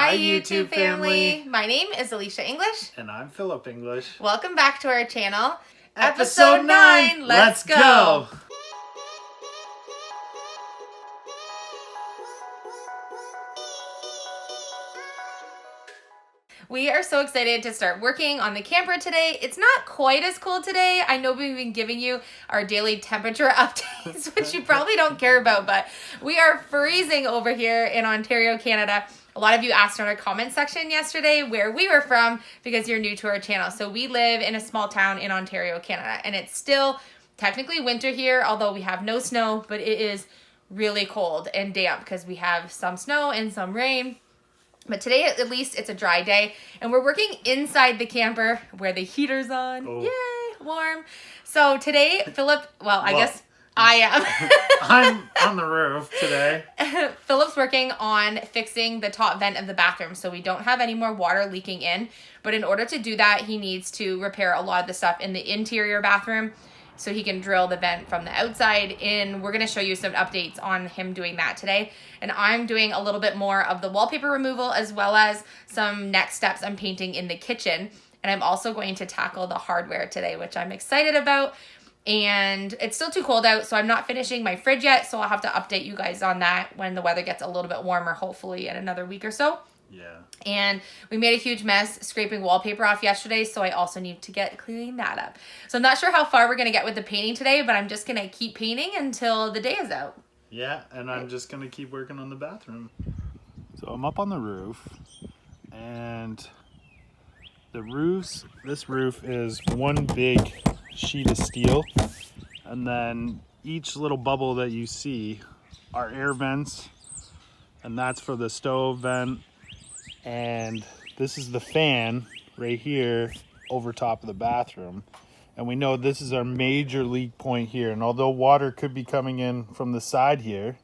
Hi YouTube family. My name is Elysia English. And I'm Philip English. Welcome back to our channel. Episode 9, let's go! We are so excited to start working on the camper today. It's not quite as cold today. I know we've been giving you our daily temperature updates, which you probably don't care about, but we are freezing over here in Ontario, Canada. A lot of you asked in our comment section yesterday where we were from because you're new to our channel. So we live in a small town in Ontario, Canada, and it's still technically winter here, although we have no snow, but it is really cold and damp because we have some snow and some rain. But today, at least, it's a dry day, and we're working inside the camper where the heater's on. Oh. Yay, warm. So today, Philip, I guess I am. I'm on the roof today. Philip's working on fixing the top vent of the bathroom so we don't have any more water leaking in. But in order to do that, he needs to repair a lot of the stuff in the interior bathroom so he can drill the vent from the outside in. We're going to show you some updates on him doing that today. And I'm doing a little bit more of the wallpaper removal as well as some next steps I'm painting in the kitchen. And I'm also going to tackle the hardware today, which I'm excited about. And it's still too cold out, so I'm not finishing my fridge yet. So I'll have to update you guys on that when the weather gets a little bit warmer, hopefully in another week or so. Yeah. And we made a huge mess scraping wallpaper off yesterday, so I also need to get cleaning that up. So I'm not sure how far we're going to get with the painting today, but I'm just going to keep painting until the day is out. Yeah, and I'm just going to keep working on the bathroom. So I'm up on the roof, and this roof is one big sheet of steel, and then each little bubble that you see are air vents, and that's for the stove vent. And this is the fan right here over top of the bathroom. And we know this is our major leak point here. And although water could be coming in from the side here,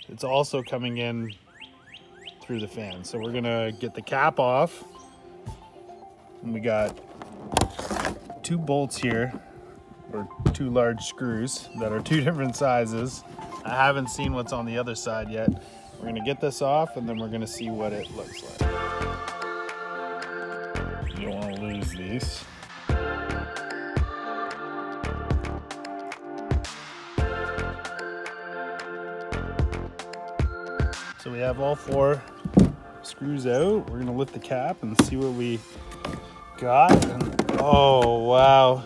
it's also coming in through the fan. So we're gonna get the cap off. And we got 2 bolts here, or 2 large screws that are 2 different sizes. I haven't seen what's on the other side yet. We're gonna get this off and then we're gonna see what it looks like. You don't wanna lose these. So we have all 4 screws out. We're gonna lift the cap and see what we got. And, oh, wow.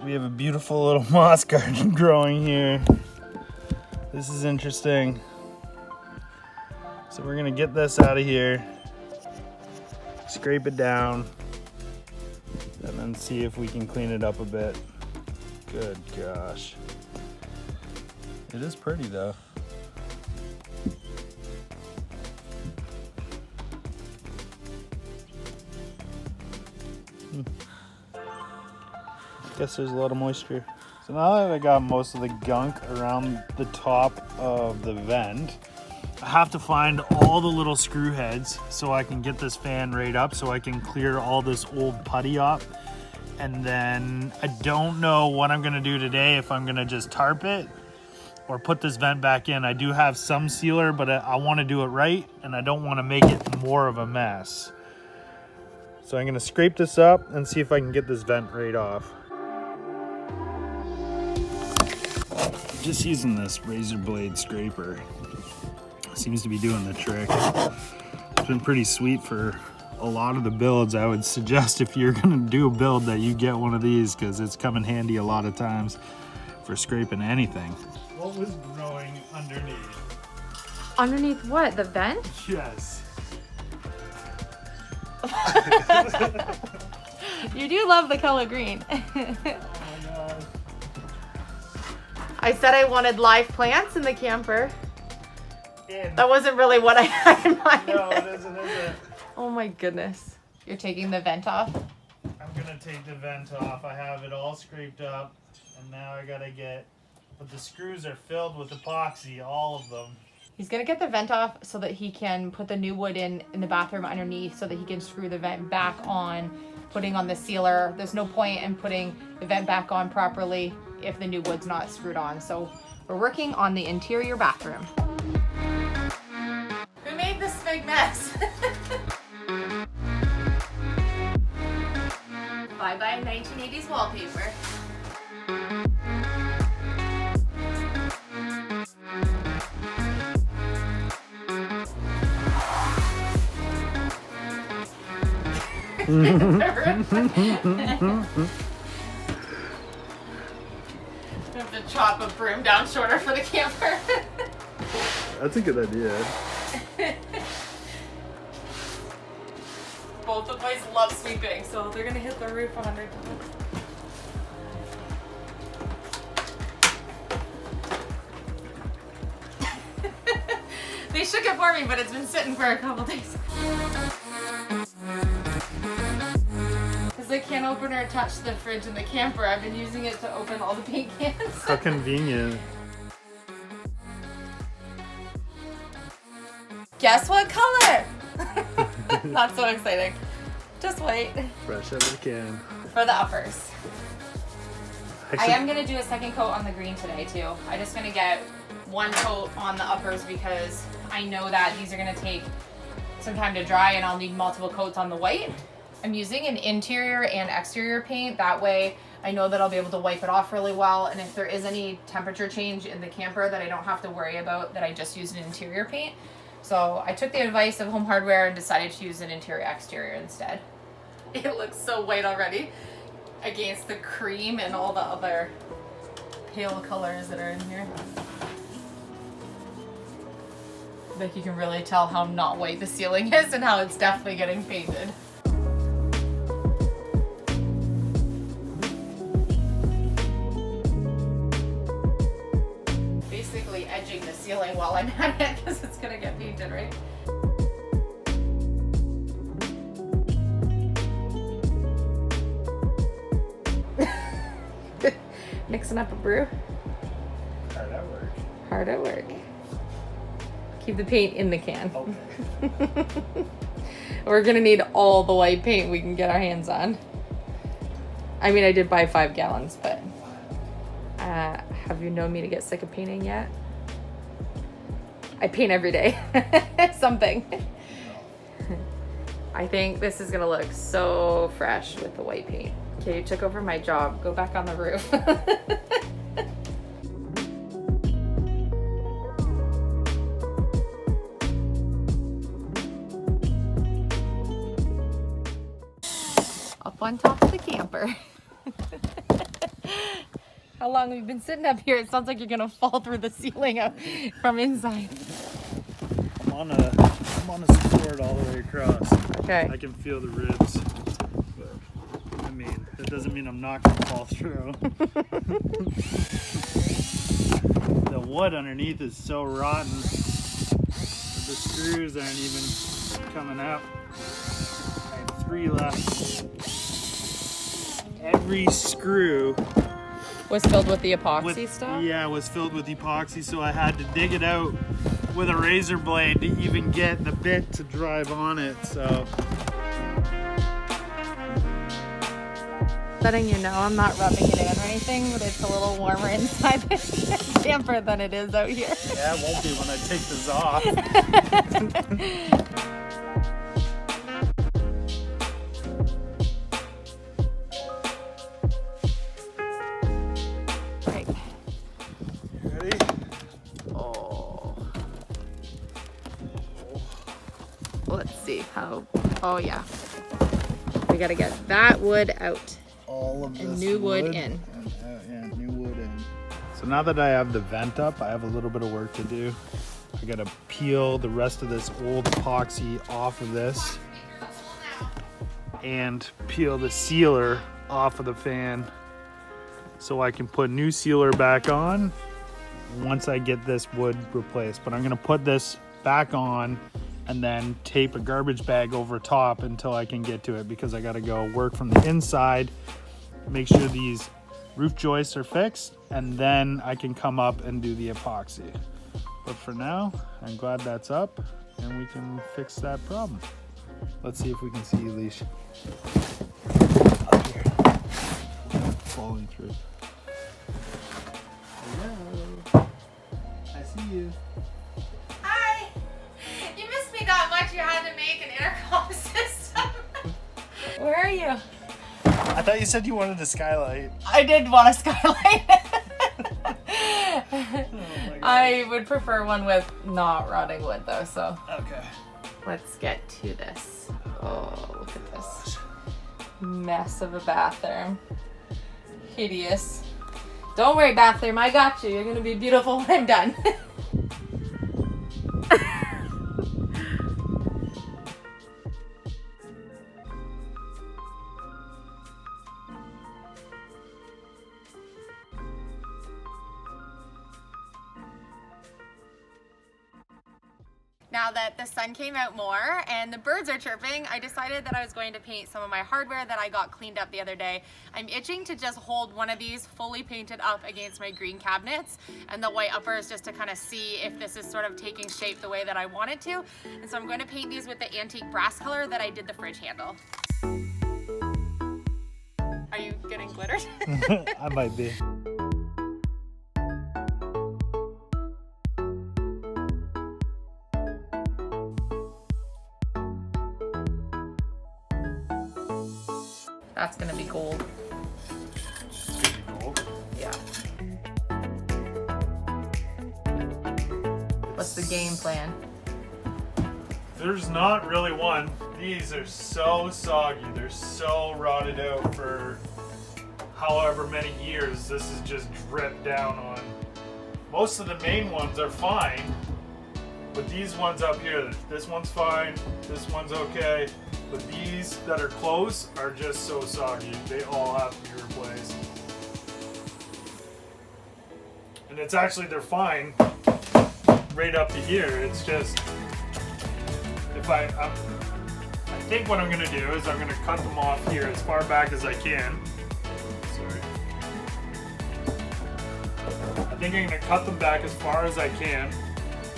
We have a beautiful little moss garden growing here. This is interesting. So we're gonna get this out of here, scrape it down, and then see if we can clean it up a bit. Good gosh. It is pretty though. Guess there's a lot of moisture. So now that I got most of the gunk around the top of the vent, I have to find all the little screw heads so I can get this fan right up so I can clear all this old putty up. And then I don't know what I'm gonna do today, if I'm gonna just tarp it or put this vent back in. I do have some sealer, but I wanna do it right and I don't wanna make it more of a mess. So I'm gonna scrape this up and see if I can get this vent right off. Just using this razor blade scraper seems to be doing the trick. It's been pretty sweet for a lot of the builds. I would suggest if you're gonna do a build that you get one of these because it's come in handy a lot of times for scraping anything. What was growing underneath? Underneath what? The vent? Yes. You do love the color green. Oh my God. I said I wanted live plants in the camper. That wasn't really what I had in mind. No, it isn't, is it? Oh my goodness. You're taking the vent off? I'm gonna take the vent off. I have it all scraped up, and now I gotta but the screws are filled with epoxy, all of them. He's gonna get the vent off so that he can put the new wood in the bathroom underneath so that he can screw the vent back on, putting on the sealer. There's no point in putting the vent back on properly if the new wood's not screwed on. So we're working on the interior bathroom. big mess. Bye-bye 1980s wallpaper. I have to chop a broom down shorter for the camper. That's a good idea. Both the boys love sweeping, so they're gonna hit the roof 100 times. They shook it for me, but it's been sitting for a couple days. Because the can opener touched the fridge in the camper, I've been using it to open all the paint cans. How convenient. Guess what color? Not so exciting. Just wait. Fresh out of the can. For the uppers. Actually, I am gonna do a second coat on the green today too. I'm just gonna get one coat on the uppers because I know that these are gonna take some time to dry and I'll need multiple coats on the white. I'm using an interior and exterior paint. That way I know that I'll be able to wipe it off really well. And if there is any temperature change in the camper that I don't have to worry about, that I just use an interior paint. So I took the advice of Home Hardware and decided to use an interior exterior instead. It looks so white already against the cream and all the other pale colors that are in here. Like you can really tell how not white the ceiling is and how it's definitely getting painted. Basically edging the ceiling while I'm at it because it's gonna get painted, right? Mixing up a brew. hard at work. Hard at work. Keep the paint in the can. Okay. We're gonna need all the white paint we can get our hands on. I mean, I did buy 5 gallons, but have you known me to get sick of painting yet? I paint every day. Something. I think this is gonna look so fresh with the white paint. Okay, you took over my job. Go back on the roof. Up on top of the camper. How long have you been sitting up here? It sounds like you're gonna fall through the ceiling from inside. I'm on a support all the way across. Okay. I can feel the ribs. But, I mean, that doesn't mean I'm not gonna fall through. The wood underneath is so rotten. The screws aren't even coming out. I have 3 left. Every screw Was filled with the epoxy stuff? Yeah, it was filled with epoxy, so I had to dig it out with a razor blade to even get the bit to drive on it, so. Letting you know I'm not rubbing it in or anything, but it's a little warmer inside the camper than it is out here. Yeah, it won't be when I take this off. Right. You ready? Oh. Let's see how. Oh, yeah. We gotta get that wood out. All of this And new wood in. Yeah, new wood in. So now that I have the vent up, I have a little bit of work to do. I gotta peel the rest of this old epoxy off of this and peel the sealer off of the fan so I can put new sealer back on once I get this wood replaced. But I'm gonna put this back on and then tape a garbage bag over top until I can get to it, because I gotta go work from the inside, make sure these roof joists are fixed, and then I can come up and do the epoxy. But for now, I'm glad that's up and we can fix that problem. Let's see if we can see Elysia. Up here. Falling through. Hello. I see you. Hi! You missed me that much, you? I thought you said you wanted a skylight. I did want a skylight. Oh I would prefer one with not rotting wood though, so. Okay. Let's get to this. Oh, look at this mess of a bathroom. Hideous. Don't worry, bathroom, I got you. You're gonna be beautiful when I'm done. Now that the sun came out more and the birds are chirping, I decided that I was going to paint some of my hardware that I got cleaned up the other day. I'm itching to just hold one of these fully painted up against my green cabinets and the white uppers just to kind of see if this is sort of taking shape the way that I want it to. And so I'm going to paint these with the antique brass color that I did the fridge handle. Are you getting glittered? I might be. That's gonna be gold. Gold. Yeah. What's the game plan? There's not really one. These are so soggy. They're so rotted out for however many years. This is just dripped down on. Most of the main ones are fine, but these ones up here, this one's fine, this one's okay. But these that are close are just so soggy. They all have to be replaced. And it's actually, they're fine right up to here. It's just, if I think what I'm gonna do is I'm gonna cut them off here as far back as I can. Sorry. I think I'm gonna cut them back as far as I can.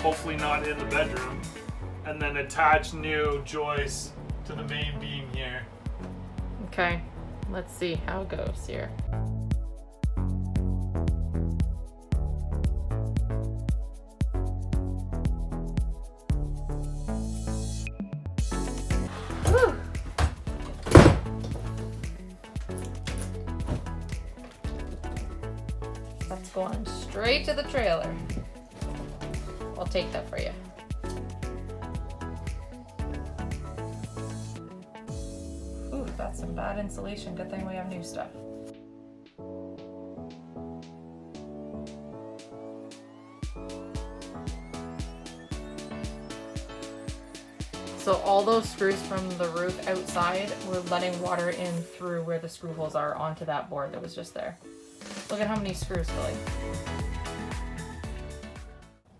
Hopefully not in the bedroom. And then attach new joists to the main beam here. Okay, let's see how it goes here. Whew. That's going straight to the trailer. I'll take that for you. That's some bad insulation. Good thing we have new stuff. So all those screws from the roof outside, we're letting water in through where the screw holes are onto that board that was just there. Look at how many screws, Billy.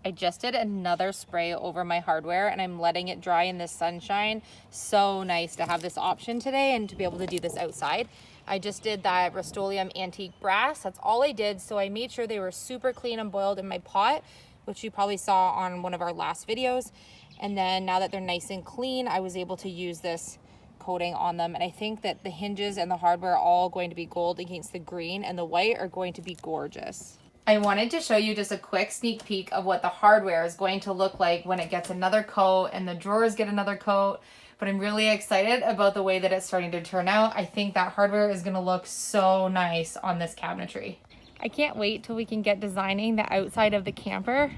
I just did another spray over my hardware and I'm letting it dry in the sunshine. So nice to have this option today and to be able to do this outside. I just did that Rust-Oleum antique brass. That's all I did. So I made sure they were super clean and boiled in my pot, which you probably saw on one of our last videos. And then now that they're nice and clean, I was able to use this coating on them. And I think that the hinges and the hardware are all going to be gold against the green, and the white are going to be gorgeous. I wanted to show you just a quick sneak peek of what the hardware is going to look like when it gets another coat and the drawers get another coat. But I'm really excited about the way that it's starting to turn out. I think that hardware is going to look so nice on this cabinetry. I can't wait till we can get designing the outside of the camper.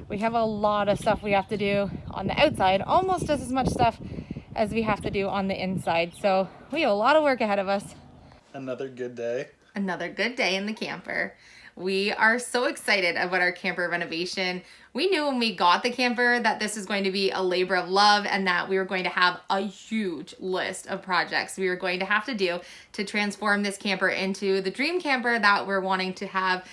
We have a lot of stuff we have to do on the outside, almost just as much stuff as we have to do on the inside. So we have a lot of work ahead of us. Another good day. Another good day in the camper. We are so excited about our camper renovation. We knew when we got the camper that this is going to be a labor of love and that we were going to have a huge list of projects we were going to have to do to transform this camper into the dream camper that we're wanting to have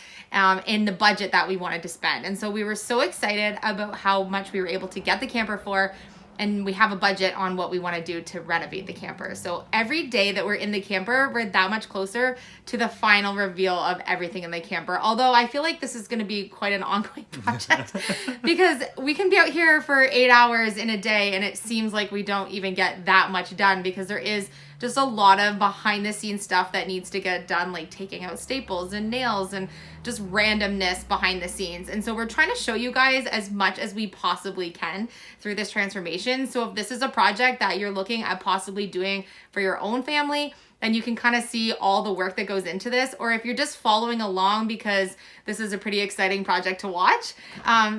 in the budget that we wanted to spend. And so we were so excited about how much we were able to get the camper for, and we have a budget on what we want to do to renovate the camper. So every day that we're in the camper, we're that much closer to the final reveal of everything in the camper. Although I feel like this is going to be quite an ongoing project because we can be out here for 8 hours in a day and it seems like we don't even get that much done because there is just a lot of behind the scenes stuff that needs to get done, like taking out staples and nails and just randomness behind the scenes. And so we're trying to show you guys as much as we possibly can through this transformation. So if this is a project that you're looking at possibly doing for your own family, and you can kind of see all the work that goes into this, or if you're just following along because this is a pretty exciting project to watch,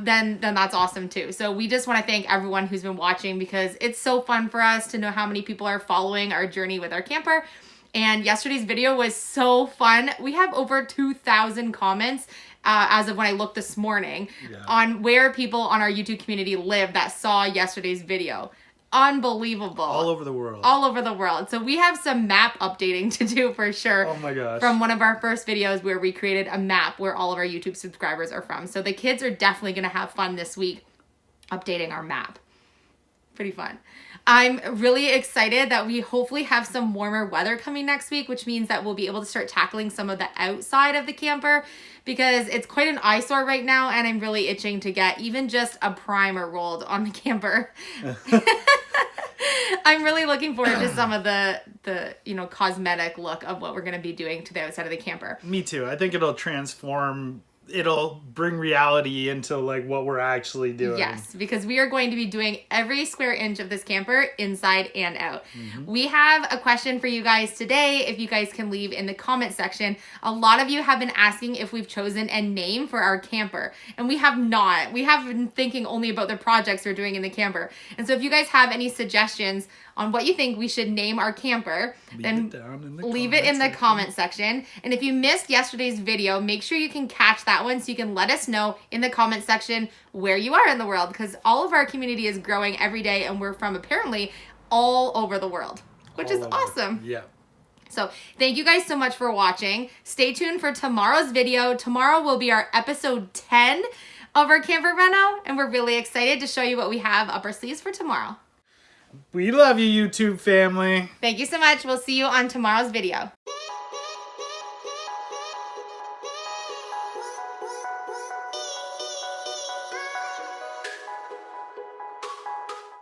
then that's awesome too. So we just want to thank everyone who's been watching, because it's so fun for us to know how many people are following our journey with our camper. And yesterday's video was so fun. We have over 2,000 comments as of when I looked this morning on where people on our YouTube community live that saw yesterday's video. Unbelievable. All over the world. All over the world. So we have some map updating to do for sure. Oh my gosh. From one of our first videos where we created a map where all of our YouTube subscribers are from. So the kids are definitely going to have fun this week updating our map. Pretty fun. I'm really excited that we hopefully have some warmer weather coming next week, which means that we'll be able to start tackling some of the outside of the camper, because it's quite an eyesore right now, and I'm really itching to get even just a primer rolled on the camper. I'm really looking forward to some of the cosmetic look of what we're going to be doing to the outside of the camper. Me too. I think it'll transform. It'll bring reality into like what we're actually doing. Yes, because we are going to be doing every square inch of this camper inside and out. We have a question for you guys today, if you guys can leave in the comment section. A lot of you have been asking if we've chosen a name for our camper, and we have not. We have been thinking only about the projects we're doing in the camper. And so if you guys have any suggestions on what you think we should name our camper, then leave it in the comment section. And if you missed yesterday's video, make sure you can catch that one so you can let us know in the comment section where you are in the world, because all of our community is growing every day, and we're from apparently all over the world, which is awesome. Yeah. So thank you guys so much for watching. Stay tuned for tomorrow's video. Tomorrow will be our episode 10 of our camper reno, and we're really excited to show you what we have up our sleeves for tomorrow. We love you, YouTube family. Thank you so much. We'll see you on tomorrow's video.